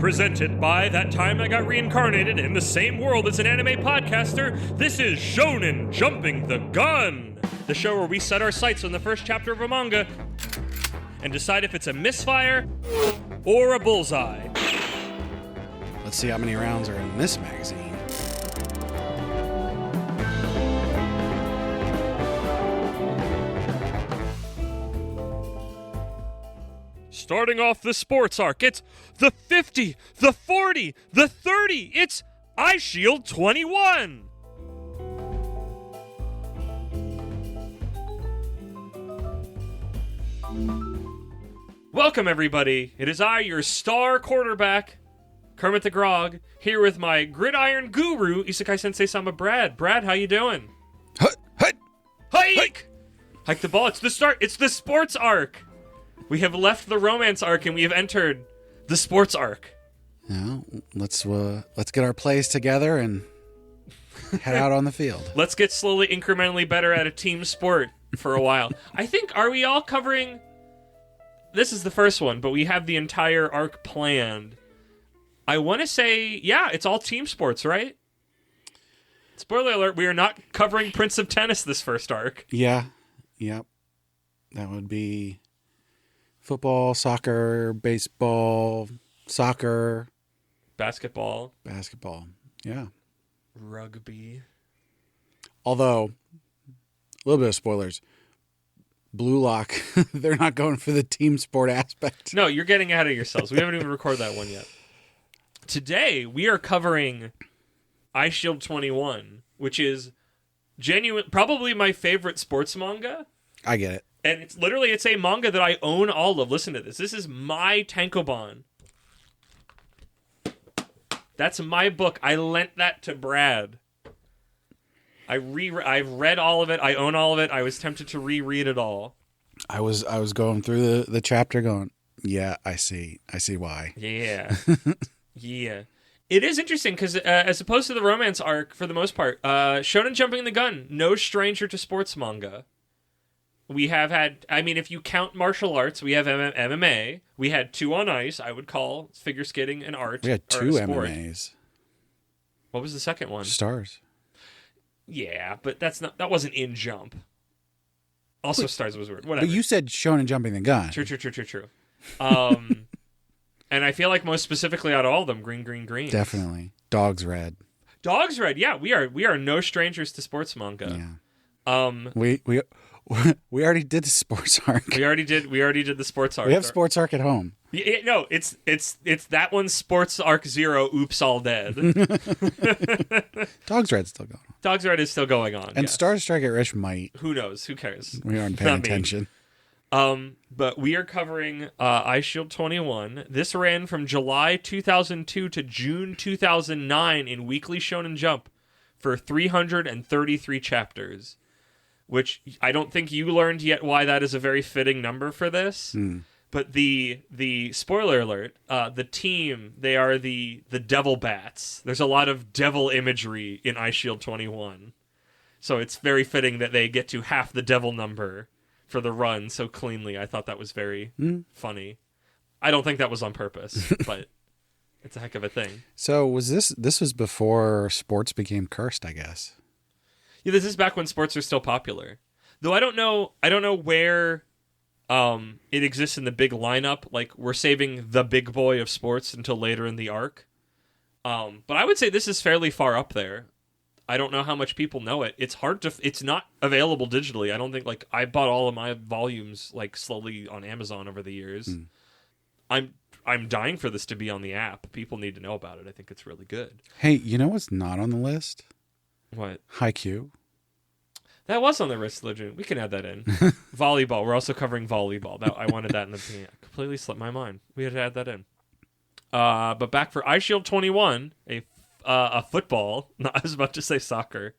Presented by That Time I Got Reincarnated in the Same World as an Anime Podcaster, this is Shonen Jumping the Gun, the show where we set our sights on the first chapter of a manga and decide if it's a misfire or a bullseye. Let's see how many rounds are in this magazine. Starting off the sports arc, it's the 50, the 40, the 30. It's Eyeshield 21. Welcome, everybody. It is I, your star quarterback, Kermit the Grog, here with my gridiron guru, Isekai Sensei Sama Brad. Brad, how you doing? Hut, hut, Hike! Hike the ball. It's the start. It's the sports arc. We have left the romance arc and we have entered the sports arc. Now, let's get our plays together and head out on the field. Let's get slowly, incrementally better at a team sport for a while. I think, are we all covering... This is the first one, but we have the entire arc planned. I want to say, yeah, it's all team sports, right? Spoiler alert, we are not covering Prince of Tennis this first arc. Yeah, yep. That would be football, soccer, baseball, soccer, Basketball. Yeah. Rugby. Although, a little bit of spoilers. Blue Lock, they're not going for the team sport aspect. No, you're getting ahead of yourselves. We haven't even recorded that one yet. Today, we are covering Eyeshield 21, which is probably my favorite sports manga. I get it. And it's a manga that I own all of. Listen to this. This is my tankobon. That's my book. I lent that to Brad. I've read all of it. I own all of it. I was tempted to reread it all. I was going through the chapter going, yeah, I see why. Yeah. Yeah. It is interesting because as opposed to the romance arc, for the most part, Shonen Jumping the Gun, no stranger to sports manga. We have had, I mean, if you count martial arts, we have MMA. We had 2 on ice, I would call figure skating an art. We had 2 MMAs. What was the second one? Stars. Yeah, but that wasn't in Jump. Also, Stars was weird. Whatever. But you said Shonen Jumping the Gun. True. And I feel like most specifically out of all of them, green. Definitely. Dog's Red. Dog's Red, yeah. We are no strangers to sports manga. Yeah. We already did the sports arc. We already did the sports arc. We have sports arc at home. No, it's that one's sports arc 0. Oops, all dead. Dog's Red's still going on. Dog's Red is still going on. And yes. Stars Strike at Rich might. Who knows? Who cares? We aren't paying attention. But we are covering Eyeshield 21. This ran from July 2002 to June 2009 in Weekly Shonen Jump for 333 chapters. Which I don't think you learned yet why that is a very fitting number for this. But the spoiler alert, the team, they are the Devil Bats. There's a lot of devil imagery in Eyeshield 21. So it's very fitting that they get to half the devil number for the run so cleanly. I thought that was very funny. I don't think that was on purpose, but it's a heck of a thing. So this was before sports became cursed, I guess. Yeah, this is back when sports are still popular. Though I don't know where it exists in the big lineup. Like, we're saving the big boy of sports until later in the arc. But I would say this is fairly far up there. I don't know how much people know it. It's not available digitally. I don't think, like, I bought all of my volumes, like, slowly on Amazon over the years. I'm dying for this to be on the app. People need to know about it. I think it's really good. Hey, you know what's not on the list? What? Haikyuu. That was on the list, Legend. We can add that in. Volleyball. We're also covering volleyball. I wanted that in the beginning. Completely slipped my mind. We had to add that in. But back for Eyeshield 21, a football. I was about to say soccer.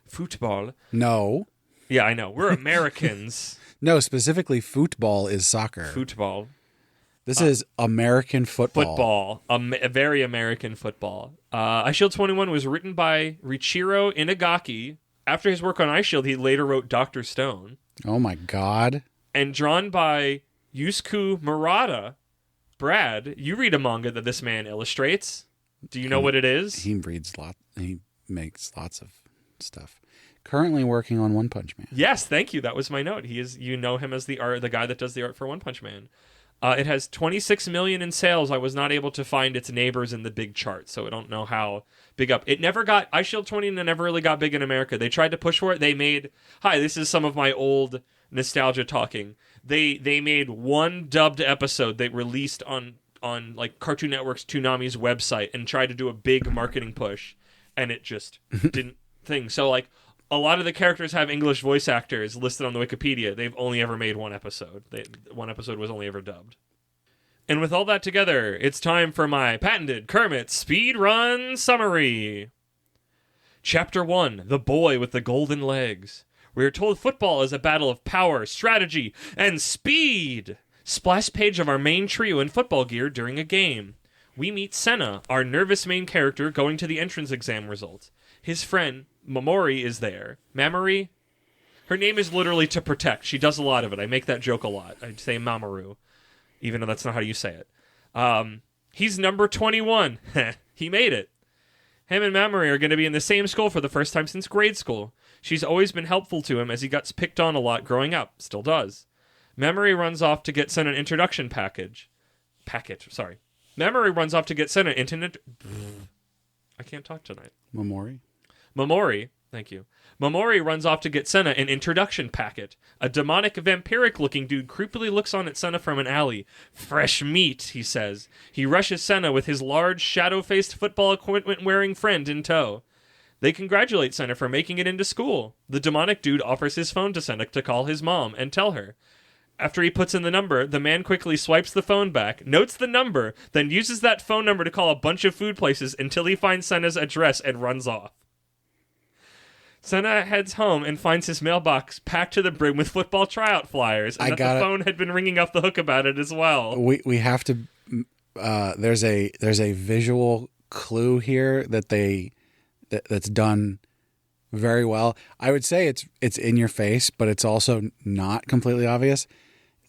Football. No. Yeah, I know. We're Americans. No, specifically football is soccer. Football. This is American football. A very American football. Eyeshield 21 was written by Riichiro Inagaki. After his work on Eyeshield, he later wrote Dr. Stone. Oh my god. And drawn by Yusuke Murata, Brad, you read a manga that this man illustrates. Do you know what it is? He makes lots of stuff. Currently working on One Punch Man. Yes, thank you. That was my note. You know him as the guy that does the art for One Punch Man. It has 26 million in sales. I was not able to find its neighbors in the big chart, so I don't know how big up. It never got Eyeshield 20 never really got big in America. They tried to push for it. They made this is some of my old nostalgia talking. They made one dubbed episode they released on like Cartoon Network's Toonami's website and tried to do a big marketing push, and it just didn't thing. So like a lot of the characters have English voice actors listed on the Wikipedia. They've only ever made one episode. One episode was only ever dubbed. And with all that together, it's time for my patented Kermit Speedrun Summary. Chapter 1, The Boy with the Golden Legs. We are told football is a battle of power, strategy, and speed. Splash page of our main trio in football gear during a game. We meet Senna, our nervous main character going to the entrance exam results. His friend, Mamori, is there. Mamori? Her name is literally to protect. She does a lot of it. I make that joke a lot. I say Mamoru, even though that's not how you say it. He's number 21. He made it. Him and Mamori are going to be in the same school for the first time since grade school. She's always been helpful to him as he got picked on a lot growing up. Still does. Mamori runs off to get sent an introduction package. Mamori runs off to get sent an internet... I can't talk tonight. Mamori, thank you. Mamori runs off to get Senna an introduction packet. A demonic, vampiric-looking dude creepily looks on at Senna from an alley. Fresh meat, he says. He rushes Senna with his large, shadow-faced football equipment-wearing friend in tow. They congratulate Senna for making it into school. The demonic dude offers his phone to Senna to call his mom and tell her. After he puts in the number, the man quickly swipes the phone back, notes the number, then uses that phone number to call a bunch of food places until he finds Senna's address and runs off. Senna heads home and finds his mailbox packed to the brim with football tryout flyers, and the phone had been ringing off the hook about it as well. We have to. There's a visual clue here that's done very well. I would say it's in your face, but it's also not completely obvious.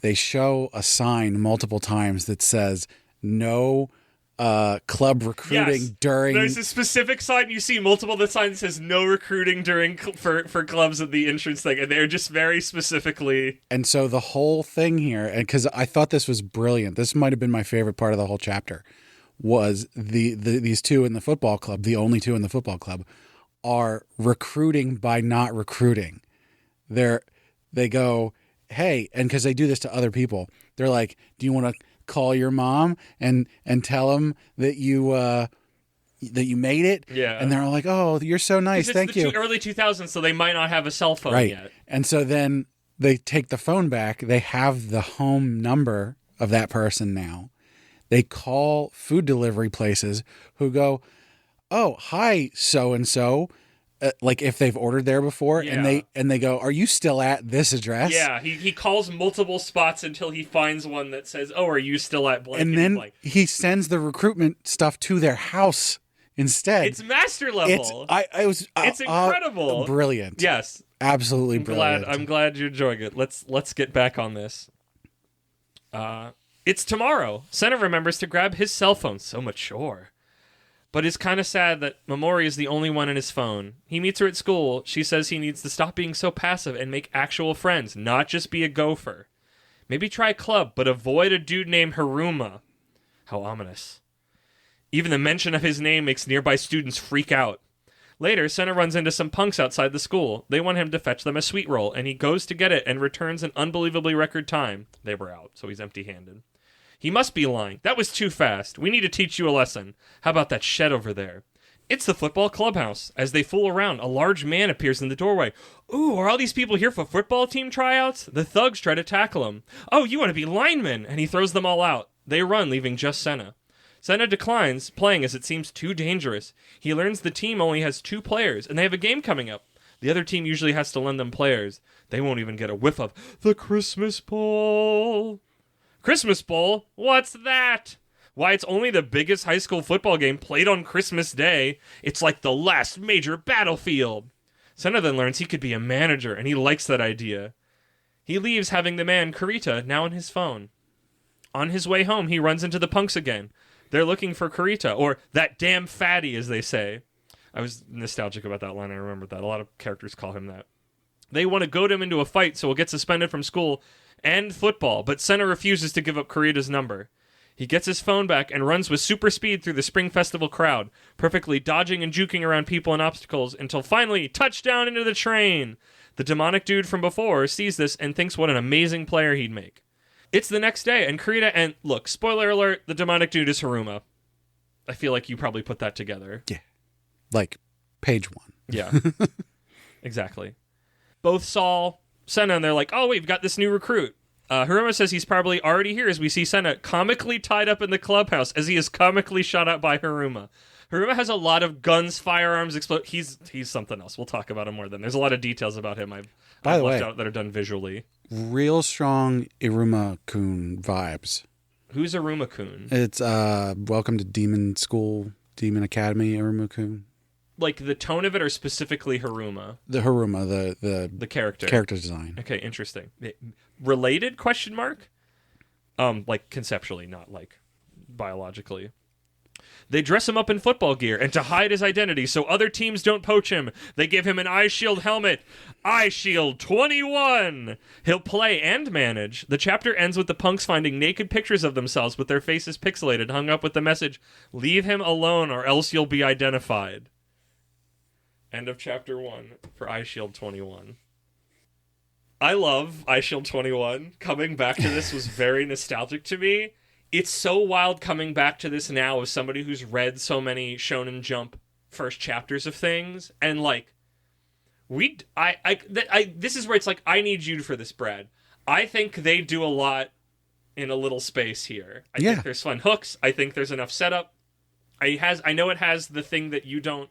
They show a sign multiple times that says no club recruiting during. There's a specific sign you see multiple of the signs that says no recruiting during for clubs at the entrance thing, and they're just very specifically. And so the whole thing here, and because I thought this was brilliant, this might have been my favorite part of the whole chapter, was these two in the football club, the only two in the football club, are recruiting by not recruiting. They go, hey, and because they do this to other people, they're like, do you want to call your mom and tell them that you made it? Yeah. And they're all like, oh, you're so nice, thank you. It's the early 2000s, so they might not have a cell phone yet. And so then they take the phone back. They have the home number of that person now. They call food delivery places who go, oh, hi, so-and-so, like if they've ordered there before, and they go, are you still at this address? Yeah, he calls multiple spots until he finds one that says, oh, are you still at blank? And then he sends the recruitment stuff to their house instead. It's master level. It's incredible. Brilliant. Yes. Absolutely brilliant. I'm glad you're enjoying it. Let's get back on this. It's tomorrow. Senna remembers to grab his cell phone. So mature. But it's kind of sad that Mamori is the only one in his phone. He meets her at school. She says he needs to stop being so passive and make actual friends, not just be a gopher. Maybe try a club, but avoid a dude named Haruma. How ominous. Even the mention of his name makes nearby students freak out. Later, Senna runs into some punks outside the school. They want him to fetch them a sweet roll, and he goes to get it and returns in unbelievably record time. They were out, so he's empty-handed. He must be lying. That was too fast. We need to teach you a lesson. How about that shed over there? It's the football clubhouse. As they fool around, a large man appears in the doorway. Ooh, are all these people here for football team tryouts? The thugs try to tackle him. Oh, you want to be linemen? And he throws them all out. They run, leaving just Senna. Senna declines, playing as it seems too dangerous. He learns the team only has 2 players, and they have a game coming up. The other team usually has to lend them players. They won't even get a whiff of the Christmas Bowl. Christmas Bowl? What's that? Why, it's only the biggest high school football game played on Christmas Day. It's like the last major battlefield. Senna then learns he could be a manager, and he likes that idea. He leaves, having the man, Kurita, now on his phone. On his way home, he runs into the punks again. They're looking for Kurita, or that damn fatty, as they say. I was nostalgic about that line. I remember that. A lot of characters call him that. They want to goad him into a fight so he'll get suspended from school and football, but Senna refuses to give up Kurita's number. He gets his phone back and runs with super speed through the Spring Festival crowd, perfectly dodging and juking around people and obstacles until finally, touchdown into the train! The demonic dude from before sees this and thinks what an amazing player he'd make. It's the next day, and Kurita and... Look, spoiler alert, the demonic dude is Haruma. I feel like you probably put that together. Yeah. Like, page 1. Yeah. Exactly. Both saw Senna, and they're like, oh, we've got this new recruit. Haruma says he's probably already here as we see Senna comically tied up in the clubhouse as he is comically shot at by Haruma. Haruma has a lot of guns, firearms, explode. He's something else. We'll talk about him more then. There's a lot of details about him I've left out that are done visually. Real strong Iruma-kun vibes. Who's Iruma-kun? It's Welcome to Demon School, Demon Academy, Iruma-kun. Like the tone of it, or specifically Haruma? The Haruma, the character. Character design. Okay, interesting. Related, question mark? Like conceptually, not like biologically. They dress him up in football gear, and to hide his identity so other teams don't poach him, they give him an Eyeshield helmet. Eyeshield 21! He'll play and manage. The chapter ends with the punks finding naked pictures of themselves with their faces pixelated, hung up with the message, leave him alone or else you'll be identified. End of chapter 1 for Eyeshield 21. I love Eyeshield 21. Coming back to this was very nostalgic to me. It's so wild coming back to this now as somebody who's read so many Shonen Jump first chapters of things, and like this is where it's like, I need you for this, Brad. I think they do a lot in a little space here. I think there's fun hooks. I think there's enough setup. I know it has the thing that you don't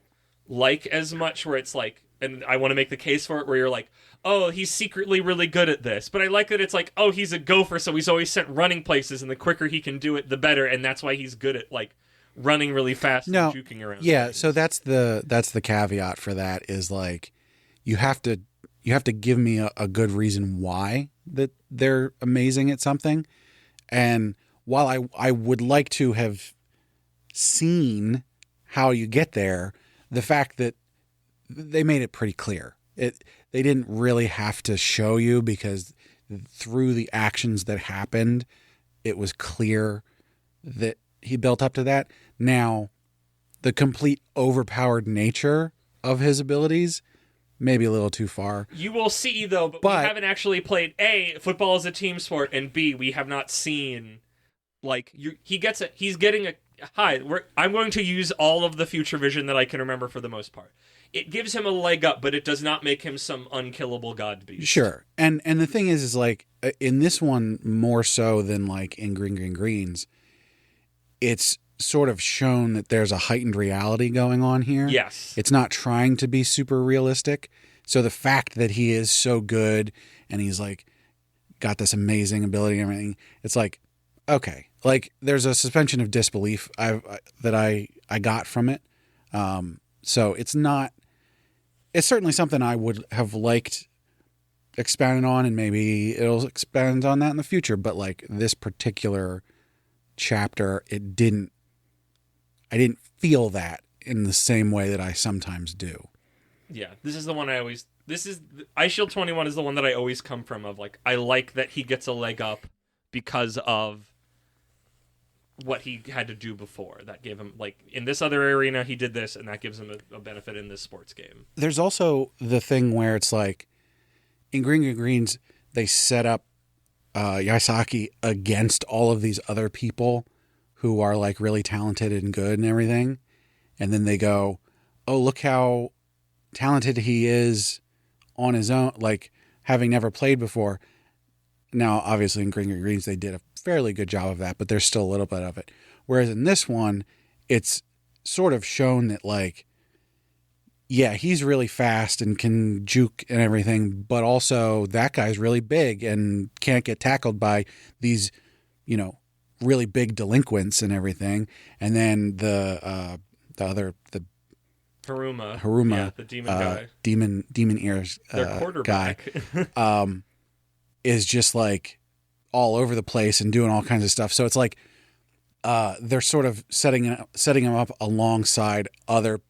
like as much, where it's like, and I want to make the case for it, where you're like, oh, he's secretly really good at this. But I like that it's like, oh, he's a gopher, so he's always sent running places, and the quicker he can do it, the better, and that's why he's good at like running really fast and juking around. Yeah, so that's the caveat for that, is like you have to give me a good reason why that they're amazing at something. And while I would like to have seen how you get there, the fact that they made it pretty clear. They didn't really have to show you, because through the actions that happened, it was clear that he built up to that. Now, the complete overpowered nature of his abilities, maybe a little too far. You will see, though, but we haven't actually played, A, football is a team sport, and B, we have not seen, like, he's getting a, I'm going to use all of the future vision that I can remember for the most part. It gives him a leg up, but it does not make him some unkillable god beast. Sure. And the thing is like, in this one, more so than like in Green Greens, it's sort of shown that there's a heightened reality going on here. Yes. It's not trying to be super realistic. So the fact that he is so good and he's like got this amazing ability and everything, it's like, okay, like there's a suspension of disbelief that I got from it. So it's certainly something I would have liked expounded on, and maybe it'll expand on that in the future. But like this particular chapter, I didn't feel that in the same way that I sometimes do. Yeah, this is the one Eyeshield 21 is the one that I always come from, of like, I like that he gets a leg up because of what he had to do before. That gave him, like, in this other arena, he did this, and that gives him a benefit in this sports game. There's also the thing where it's like, in Green Greens, they set up Yaisaki against all of these other people who are, like, really talented and good and everything. And then they go, oh, look how talented he is on his own, like, having never played before. Now, obviously, in Green Greens, they did a fairly good job of that, but there's still a little bit of it. Whereas in this one, it's sort of shown that, like, yeah, he's really fast and can juke and everything, but also that guy's really big and can't get tackled by these, you know, really big delinquents and everything. And then the Haruma, yeah, the demon guy, demon ears their quarterback guy, is just like all over the place and doing all kinds of stuff. So it's like they're sort of setting him up alongside other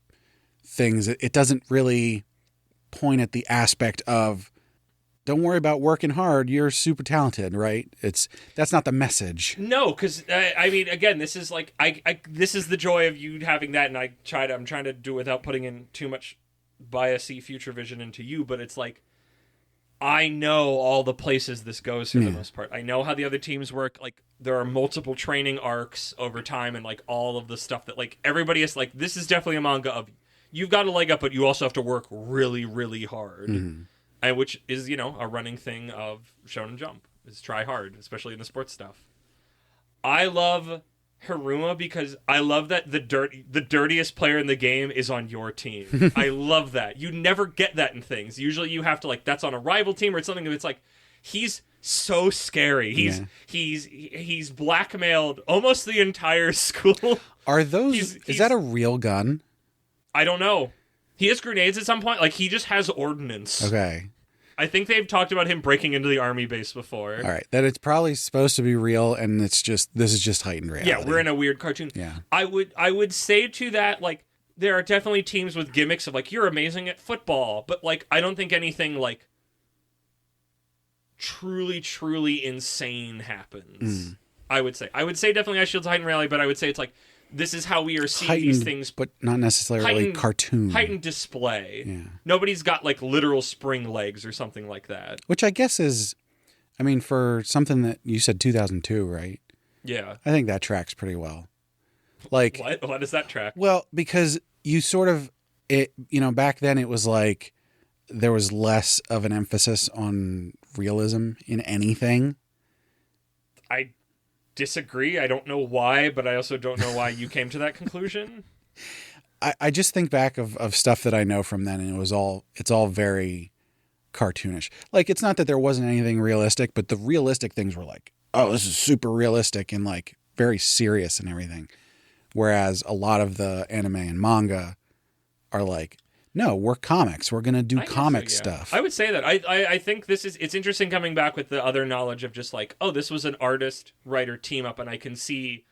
things. It doesn't really point at the aspect of, don't worry about working hard, you're super talented, right? That's not the message. No, because I mean, again, this is like this is the joy of you having that, and I'm trying to do it without putting in too much biasy future vision into you, but it's like, I know all the places this goes for the most part. I know how the other teams work. Like, there are multiple training arcs over time, and like all of the stuff that like everybody is like, this is definitely a manga of, you've got a leg up, but you also have to work really, really hard. And which is, you know, a running thing of Shonen Jump, is try hard, especially in the sports stuff. I love Haruma because I love that the dirtiest player in the game is on your team. I love that. You never get that in things. Usually you have to, like, that's on a rival team or it's something that's like, he's so scary. He's blackmailed almost the entire school. Are those is that a real gun? I don't know. He has grenades at some point. Like, he just has ordnance. Okay. I think they've talked about him breaking into the army base before. All right. That it's probably supposed to be real, and this is just heightened reality. Yeah, we're in a weird cartoon. Yeah. I would say to that, like, there are definitely teams with gimmicks of, like, you're amazing at football, but, like, I don't think anything, like, truly, truly insane happens. I would say definitely Eyeshield's heightened reality, but I would say it's, like, this is how we are seeing these things, but not necessarily cartoon. Heightened display. Yeah. Nobody's got like literal spring legs or something like that. Which I guess is, I mean, for something that you said 2002, right? Yeah. I think that tracks pretty well. Like, what does that track? Well, because you sort of back then it was like there was less of an emphasis on realism in anything. I disagree. I don't know why, but I also don't know why you came to that conclusion. I just think back of stuff that I know from then, and it's all very cartoonish. Like, it's not that there wasn't anything realistic, but the realistic things were like, oh, this is super realistic and like very serious and everything. Whereas a lot of the anime and manga are like, no, we're comics. We're going to do comic stuff. I would say that. I think it's interesting coming back with the other knowledge of just like, oh, this was an artist-writer team-up, and I can see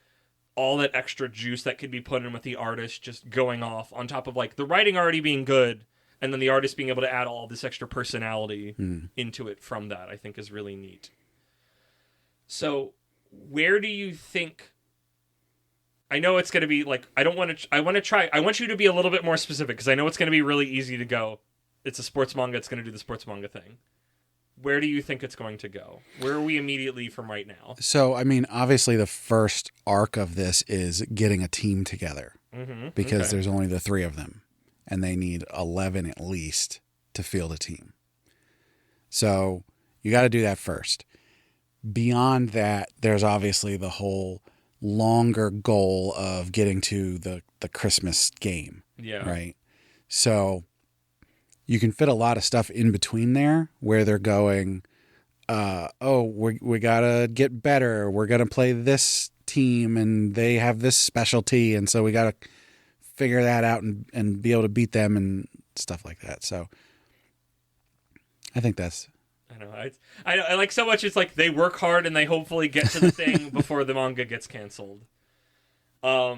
all that extra juice that could be put in with the artist just going off on top of like the writing already being good, and then the artist being able to add all this extra personality into it from that, I think is really neat. So, where do you think... I know it's going to be like, I want you to be a little bit more specific because I know it's going to be really easy to go, it's a sports manga, it's going to do the sports manga thing. Where do you think it's going to go? Where are we immediately from right now? So, I mean, obviously the first arc of this is getting a team together because there's only the 3 of them and they need 11 at least to field a team. So you got to do that first. Beyond that, there's obviously the whole longer goal of getting to the Christmas game. Yeah. Right. So you can fit a lot of stuff in between there where they're going, we gotta get better. We're gonna play this team and they have this specialty. And so we gotta figure that out and be able to beat them and stuff like that. So I think that's... I like so much. It's like they work hard and they hopefully get to the thing before the manga gets canceled. But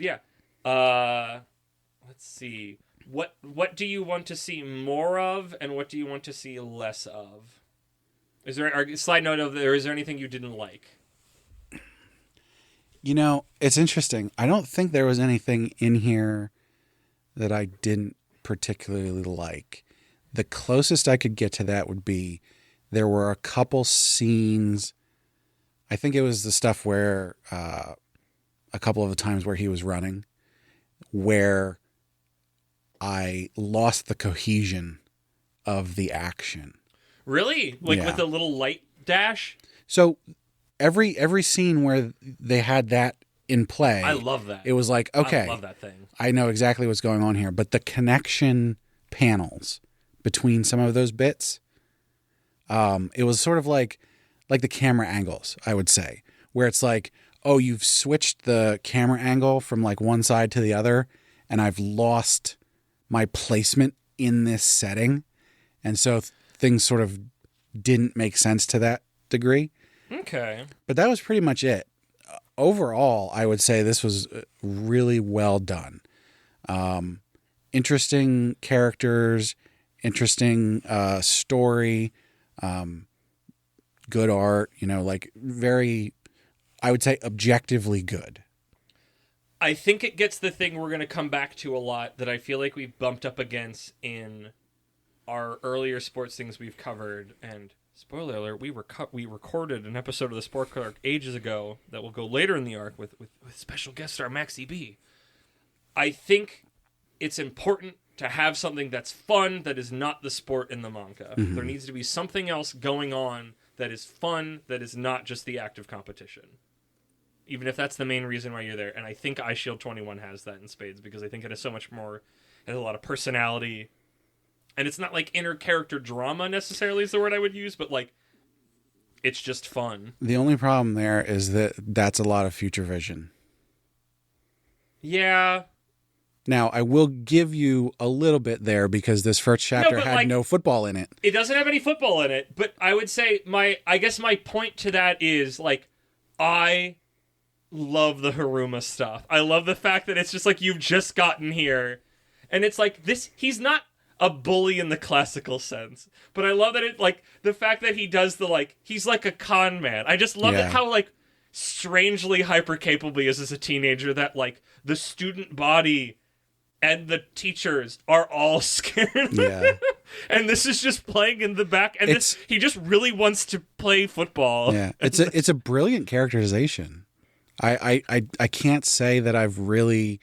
yeah, let's see. What do you want to see more of, and what do you want to see less of? Is there a side note of there? Is there anything you didn't like? You know, it's interesting. I don't think there was anything in here that I didn't particularly like. The closest I could get to that would be there were a couple scenes. I think it was the stuff where a couple of the times where he was running, where I lost the cohesion of the action. Really? Like with the little light dash? So every scene where they had that in play, I love that. It was like, okay, I love that thing. I know exactly what's going on here, but the connection panels between some of those bits, it was sort of like the camera angles, I would say, where it's like, oh, you've switched the camera angle from like one side to the other, and I've lost my placement in this setting, and so things sort of didn't make sense to that degree. Okay. But that was pretty much it. Overall, I would say this was really well done. Interesting characters, interesting story, good art, like very, I would say, objectively good. I think it gets the thing we're going to come back to a lot that I feel like we've bumped up against in our earlier sports things we've covered. And spoiler alert, we recorded an episode of the Sport Arc ages ago that will go later in the arc with special guest star Maxie B. I think it's important to have something that's fun that is not the sport in the manga. Mm-hmm. There needs to be something else going on that is fun, that is not just the act of competition. Even if that's the main reason why you're there. And I think Eyeshield 21 has that in spades, because I think it has so much more, it has a lot of personality. And it's not like inner character drama necessarily is the word I would use, but like, it's just fun. The only problem there is that that's a lot of future vision. Yeah. Now, I will give you a little bit there because this first chapter had no football in it. It doesn't have any football in it, but I would say I guess my point to that is, like, I love the Haruma stuff. I love the fact that it's just like, you've just gotten here. And it's like, he's not a bully in the classical sense, but I love that it, like, the fact that he does he's like a con man. I just love it how, like, strangely hyper capable he is as a teenager, that, like, the student body and the teachers are all scared. Yeah. And this is just playing in the back. And he just really wants to play football. Yeah. It's a brilliant characterization. I can't say that I've really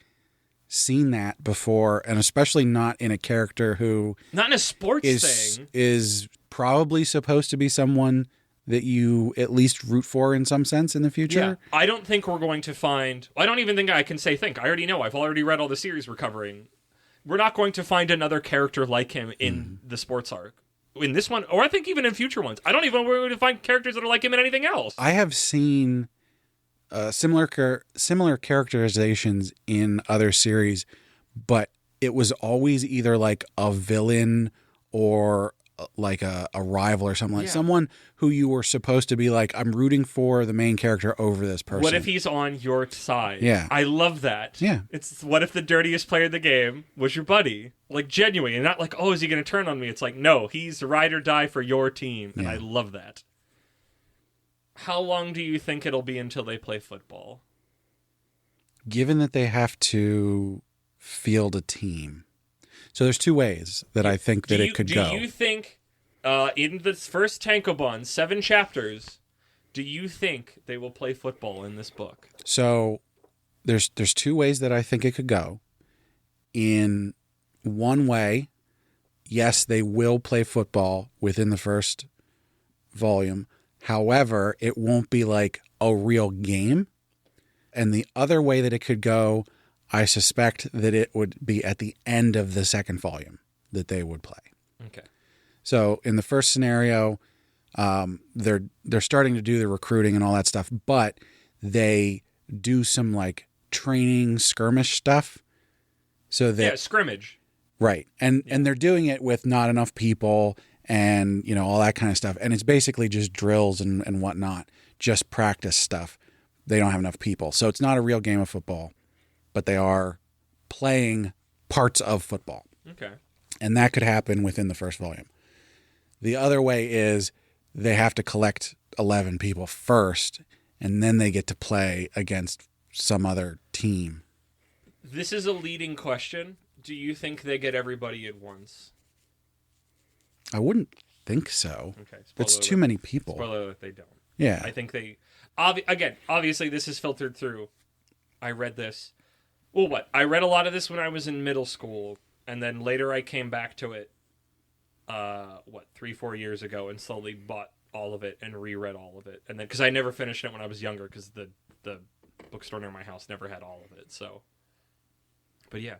seen that before, and especially not in a character who not in a sports thing is probably supposed to be someone that you at least root for in some sense in the future. Yeah. I don't think we're going to find... I don't even think I can say think. I already know. I've already read all the series we're covering. We're not going to find another character like him in the sports arc. In this one, or I think even in future ones. I don't even know where we're going to find characters that are like him in anything else. I have seen similar characterizations in other series, but it was always either like a villain or like a rival or something, like someone who you were supposed to be like, I'm rooting for the main character over this person. What if he's on your side? Yeah. I love that. Yeah. It's what if the dirtiest player in the game was your buddy? Like, genuine, and not like, oh, is he going to turn on me? It's like, no, he's ride or die for your team, and I love that. How long do you think it'll be until they play football? Given that they have to field a team. So there's two ways that I think that it could go. Do you think, in this first Tankobon, 7 chapters, do you think they will play football in this book? So there's two ways that I think it could go. In one way, yes, they will play football within the first volume. However, it won't be like a real game. And the other way that it could go, I suspect that it would be at the end of the second volume that they would play. Okay. So in the first scenario, they're starting to do the recruiting and all that stuff, but they do some like training skirmish stuff. So that scrimmage. Right. And they're doing it with not enough people and, all that kind of stuff. And it's basically just drills and whatnot, just practice stuff. They don't have enough people. So it's not a real game of football, but they are playing parts of football. Okay. And that could happen within the first volume. The other way is they have to collect 11 people first, and then they get to play against some other team. This is a leading question. Do you think they get everybody at once? I wouldn't think so. Okay. It's too many people. Spoiler alert, they don't. Yeah. I think they... Again, obviously this is filtered through. I read this. Well, what? I read a lot of this when I was in middle school, and then later I came back to it, 3-4 years ago, and slowly bought all of it and reread all of it. And then, because I never finished it when I was younger, because the bookstore near my house never had all of it, so... But yeah.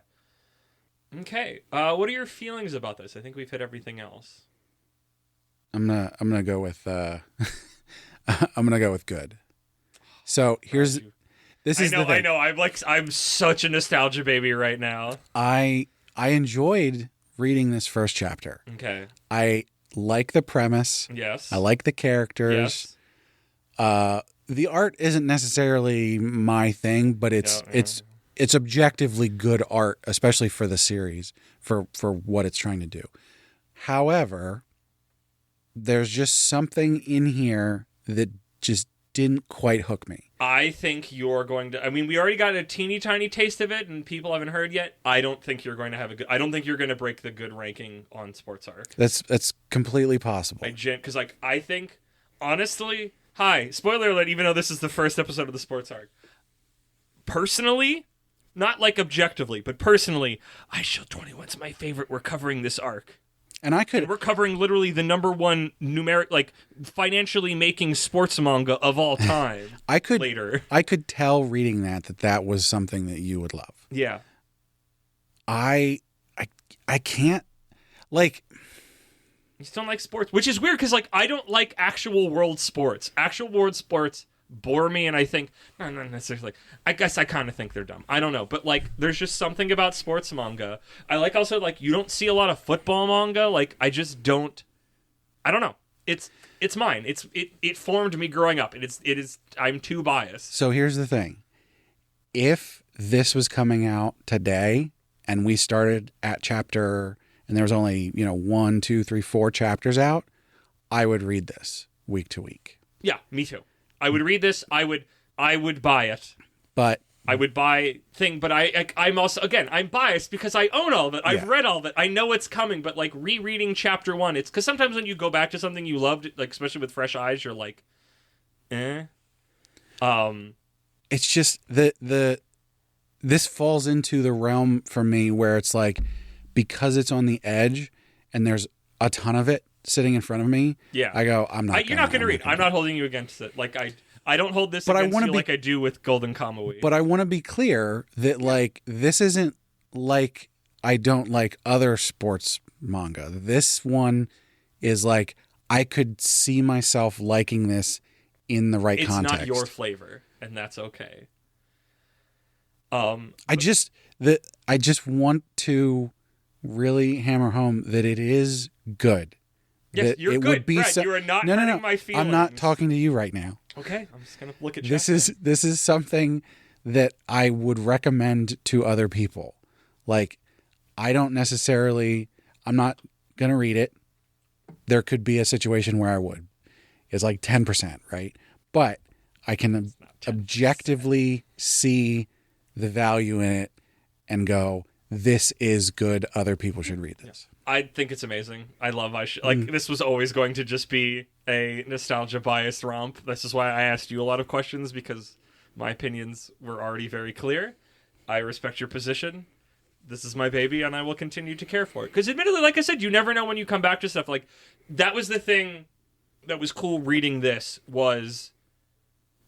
Okay. What are your feelings about this? I think we've hit everything else. I'm gonna go with I'm gonna go with good. So here's this is the thing. I know. I'm such a nostalgia baby right now. I enjoyed reading this first chapter. Okay. I like the premise. Yes. I like the characters. Yes. The art isn't necessarily my thing, but it's objectively good art, especially for the series, for what it's trying to do. However, there's just something in here that just didn't quite hook me. I think you're going to... I mean, we already got a teeny tiny taste of it, and people haven't heard yet. I don't think you're going to have a good... I don't think you're going to break the good ranking on Sports Arc. That's completely possible. Because, like, I think, honestly... Hi, spoiler alert, even though this is the first episode of the Sports Arc. Personally, not like objectively, but personally, Eyeshield 21's my favorite. We're covering this arc. And we're covering literally the number one numeric, like, financially making sports manga of all time. I could tell reading that was something that you would love. Yeah. I can't, like... You still don't like sports, which is weird because, like, I don't like actual world sports. Actual world sports bore me, and I think, not necessarily, like, I guess I kind of think they're dumb. I don't know, but, like, there's just something about sports manga. I like also, like, you don't see a lot of football manga. Like, I just don't, I don't know. It's mine. It formed me growing up, and it is, I'm too biased. So here's the thing. If this was coming out today, and we started at chapter... and there was only, 1, 2, 3, 4 chapters out, I would read this week to week. Yeah, me too. I would read this. I would buy it. But I would buy thing. But I'm also, again, I'm biased because I own all of it. I've read all of it. I know it's coming. But like rereading chapter 1, it's because sometimes when you go back to something you loved, like especially with fresh eyes, you're like, eh. It's just this falls into the realm for me where it's like, because it's on the edge and there's a ton of it sitting in front of me, I go, you're not going to read. I'm not holding you against it. Like I don't hold this against you like I do with Golden Kamui. But I want to be clear that like this isn't like I don't like other sports manga. This one is like I could see myself liking this in the right context. It's not your flavor, and that's okay. I just want to really hammer home that it is good. Yes, that you're it good, would be Brett. You are not hurting my feelings. I'm not talking to you right now. Okay, I'm just gonna look at this is something that I would recommend to other people. Like, I'm not gonna read it. There could be a situation where I would. It's like 10%, right? But I can objectively see the value in it and go, this is good. Other people should read this. I think it's amazing. I love Eyeshield. This was always going to just be a nostalgia biased romp. This is why I asked you a lot of questions, because my opinions were already very clear. I respect your position. This is my baby, and I will continue to care for it. Because admittedly, like I said, you never know when you come back to stuff. Like, that was the thing that was cool reading this, was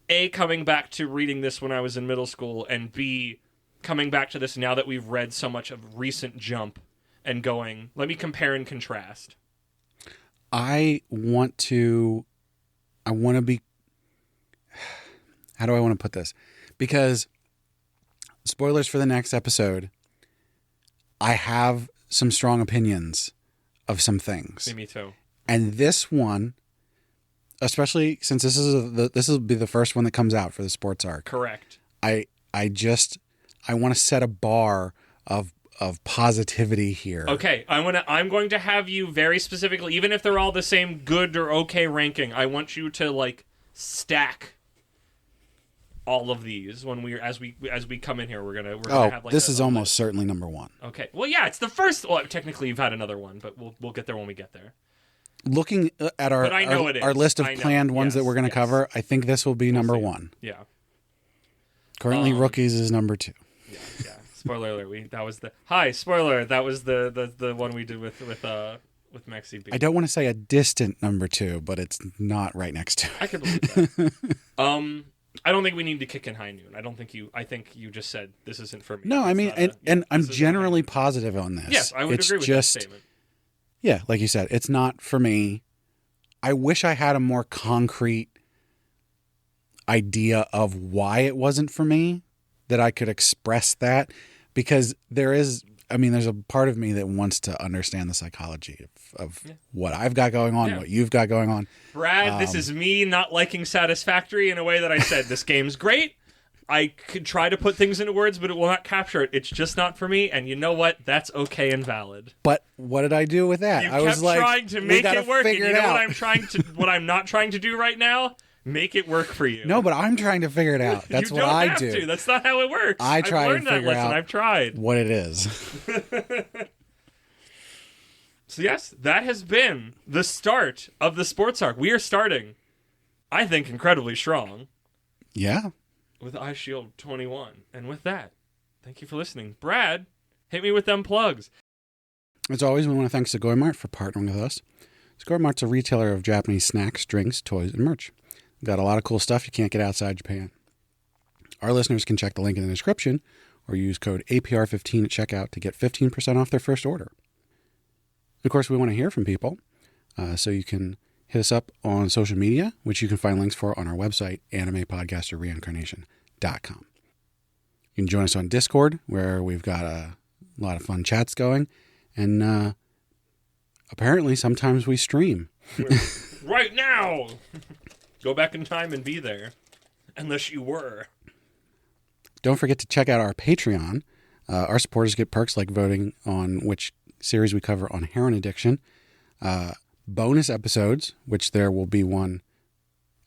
A, coming back to reading this when I was in middle school, and B, coming back to this now that we've read so much of recent Jump and going, let me compare and contrast. I want to be, how do I want to put this? Because spoilers for the next episode, I have some strong opinions of some things. Me too. And this one, especially since this will be the first one that comes out for the sports arc. Correct. I want to set a bar of positivity here. Okay, I'm going to have you very specifically, even if they're all the same good or okay ranking, I want you to like stack all of these when as we come in here. We're gonna have like this is almost certainly number 1. Okay. Well, yeah, it's the first. Well, technically you've had another one, but we'll get there when we get there. Looking at our list of planned ones that we're going to cover, I think this will be number 1. Yeah. Currently, Rookies is number 2. Yeah. Spoiler alert. That was the one we did with Maxi B. I don't want to say a distant number 2, but it's not right next to it. I could believe that. I don't think we need to kick in High Noon. I think you just said this isn't for me. No, I mean, I'm generally positive on this. Yes, I would agree with that statement. Yeah, like you said, it's not for me. I wish I had a more concrete idea of why it wasn't for me, that I could express that, because there is there's a part of me that wants to understand the psychology of what I've got going on, what you've got going on. Brad, this is me not liking Satisfactory in a way that I said, this game's great. I could try to put things into words, but it will not capture it. It's just not for me, and you know what? That's okay and valid. But what did I do with that? I was like, trying to make it work, and you know what I'm not trying to do right now? Make it work for you. No, but I'm trying to figure it out. That's what I do. You don't have to. That's not how it works. I've learned that lesson. I've tried. What it is. So yes, that has been the start of the sports arc. We are starting, I think, incredibly strong. Yeah. With Eyeshield 21. And with that, thank you for listening. Brad, hit me with them plugs. As always, we want to thank Sugoi Mart for partnering with us. Sugoi Mart's a retailer of Japanese snacks, drinks, toys, and merch. We've got a lot of cool stuff you can't get outside Japan. Our listeners can check the link in the description or use code APR15 at checkout to get 15% off their first order. Of course, we want to hear from people, so you can hit us up on social media, which you can find links for on our website, animepodcasterreincarnation.com. You can join us on Discord, where we've got a lot of fun chats going, and apparently sometimes we stream. Right now! Go back in time and be there, unless you were. Don't forget to check out our Patreon. Our supporters get perks like voting on which series we cover on heroin addiction, bonus episodes, which there will be one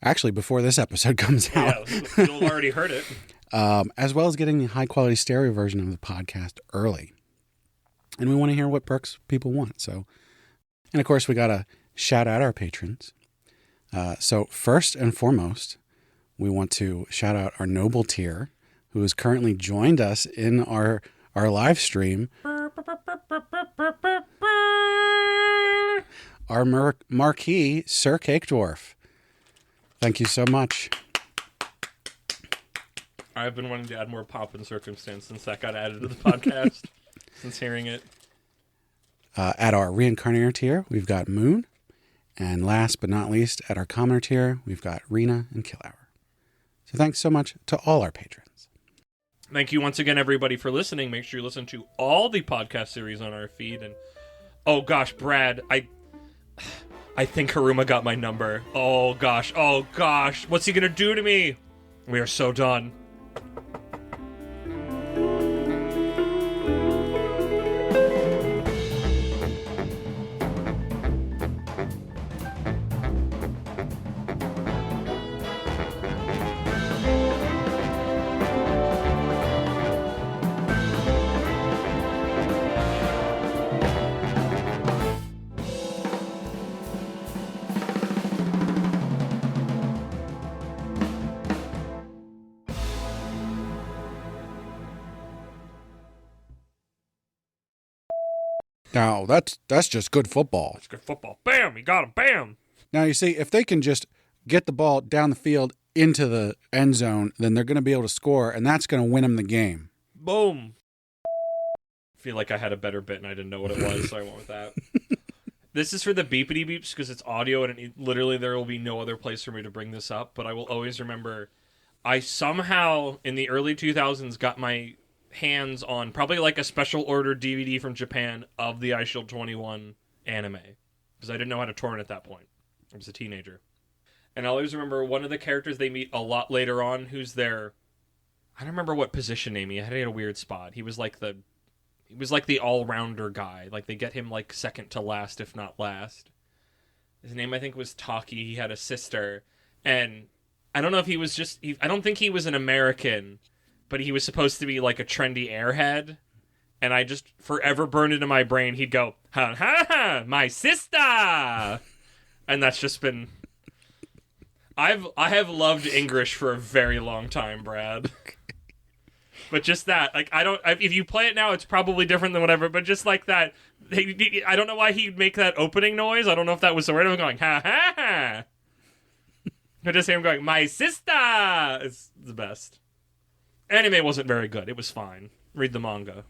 actually before this episode comes out. Yeah, you'll have already heard it. As well as getting the high-quality stereo version of the podcast early. And we want to hear what perks people want. So, and of course, we got to shout out our patrons. So first and foremost, we want to shout out our noble tier, who has currently joined us in our live stream. Our marquee, Sir Cake Dwarf. Thank you so much. I've been wanting to add more pomp and circumstance since that got added to the podcast, since hearing it. At our Reincarnator tier, we've got Moon. And last but not least, at our Commoner tier, we've got Rena and Kill Hour. So thanks so much to all our patrons. Thank you once again, everybody, for listening. Make sure you listen to all the podcast series on our feed. And oh gosh, Brad, I think Haruma got my number. Oh gosh, what's he gonna do to me? We are so done. Now, that's just good football. That's good football. Bam! He got him. Bam! Now, you see, if they can just get the ball down the field into the end zone, then they're going to be able to score, and that's going to win them the game. Boom! I feel like I had a better bit and I didn't know what it was, so I went with that. This is for the beepity beeps because it's audio, and literally there will be no other place for me to bring this up, but I will always remember I somehow, in the early 2000s, got my hands on probably like a special order DVD from Japan of the Eyeshield 21 anime, because I didn't know how to torrent at that point. I was a teenager. And I always remember one of the characters they meet a lot later on, who's their, I don't remember what position name he had a weird spot. He was like the all-rounder guy. Like they get him like second to last, if not last. His name I think was Taki. He had a sister, and I don't know if he was I don't think he was an American, but he was supposed to be like a trendy airhead, and I just forever burned into my brain. He'd go, ha ha ha, my sister, and that's just been. I have loved English for a very long time, Brad. But just that, like, if you play it now, it's probably different than whatever. But just like that, I don't know why he'd make that opening noise. I don't know if that was the word of him going ha ha ha. But just him going, my sister, is the best. Anime wasn't very good. It was fine. Read the manga.